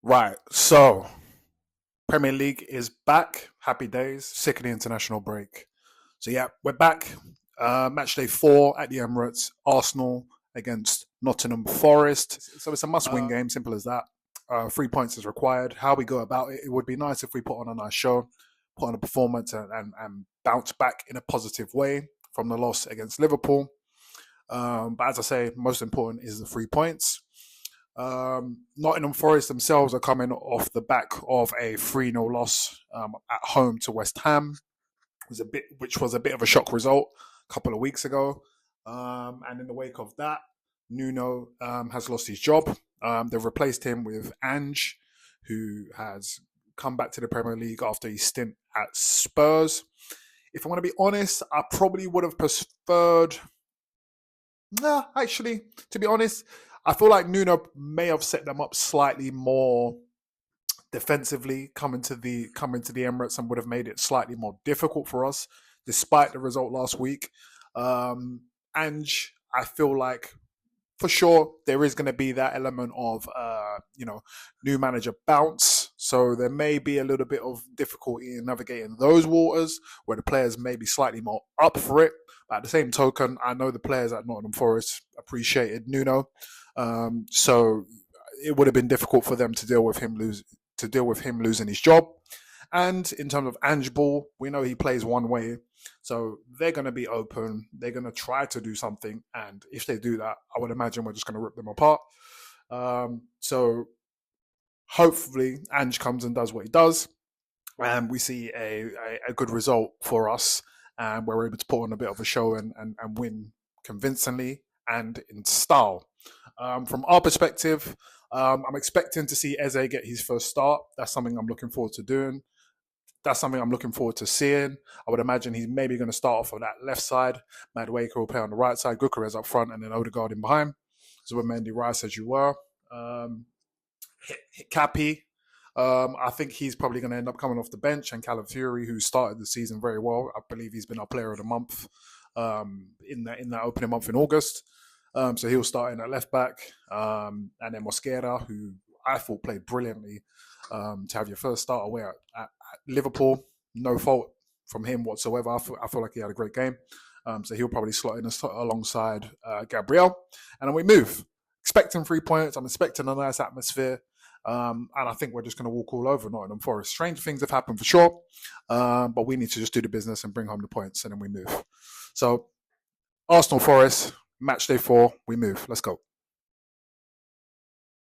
Right, so Premier League is back. Happy days. Sick of the international break. So yeah, we're back. Match day 4 at the Emirates. Arsenal against Nottingham Forest. So it's a must-win game. Simple as that. 3 points is required. How we go about it, it would be nice if we put on a nice show, put on a performance, and bounce back in a positive way from the loss against Liverpool. But as I say, most important is the 3 points. Nottingham Forest themselves are coming off the back of a 3-0 loss at home to West Ham, which was a bit of a shock result a couple of weeks ago. And in the wake of that, Nuno has lost his job. They've replaced him with Ange, who has come back to the Premier League after his stint at Spurs. If I want to be honest, I probably would have preferred... actually, to be honest, I feel like Nuno may have set them up slightly more defensively coming to the Emirates and would have made it slightly more difficult for us, despite the result last week. Ange, I feel like for sure there is going to be that element of new manager bounce. So there may be a little bit of difficulty in navigating those waters where the players may be slightly more up for it. But at the same token, I know the players at Nottingham Forest appreciated Nuno. So it would have been difficult for them to deal with him losing his job. And in terms of Ange Ball, we know he plays one way, so they're going to be open. They're going to try to do something, and if they do that, I would imagine we're just going to rip them apart. So hopefully Ange comes and does what he does, and we see a good result for us, and we're able to put on a bit of a show and win convincingly and in style. From our perspective, I'm expecting to see Eze get his first start. That's something I'm looking forward to doing. That's something I'm looking forward to seeing. I would imagine he's maybe going to start off on that left side. Madueke will play on the right side. Gyökeres up front and then Odegaard in behind. So with Mendy Rice, as you were. Cappy, I think he's probably going to end up coming off the bench. And Callum Fury, who started the season very well. I believe he's been our player of the month in that opening month in August. So he'll start in at left back. And then Mosquera, who I thought played brilliantly. To have your first start away at Liverpool, no fault from him whatsoever. I feel like he had a great game. So he'll probably slot in alongside Gabriel. And then we move. Expecting 3 points. I'm expecting a nice atmosphere. And I think we're just going to walk all over Nottingham Forest. Strange things have happened for sure. But we need to just do the business and bring home the points and then we move. So Arsenal Forest, match day 4, we move. Let's go.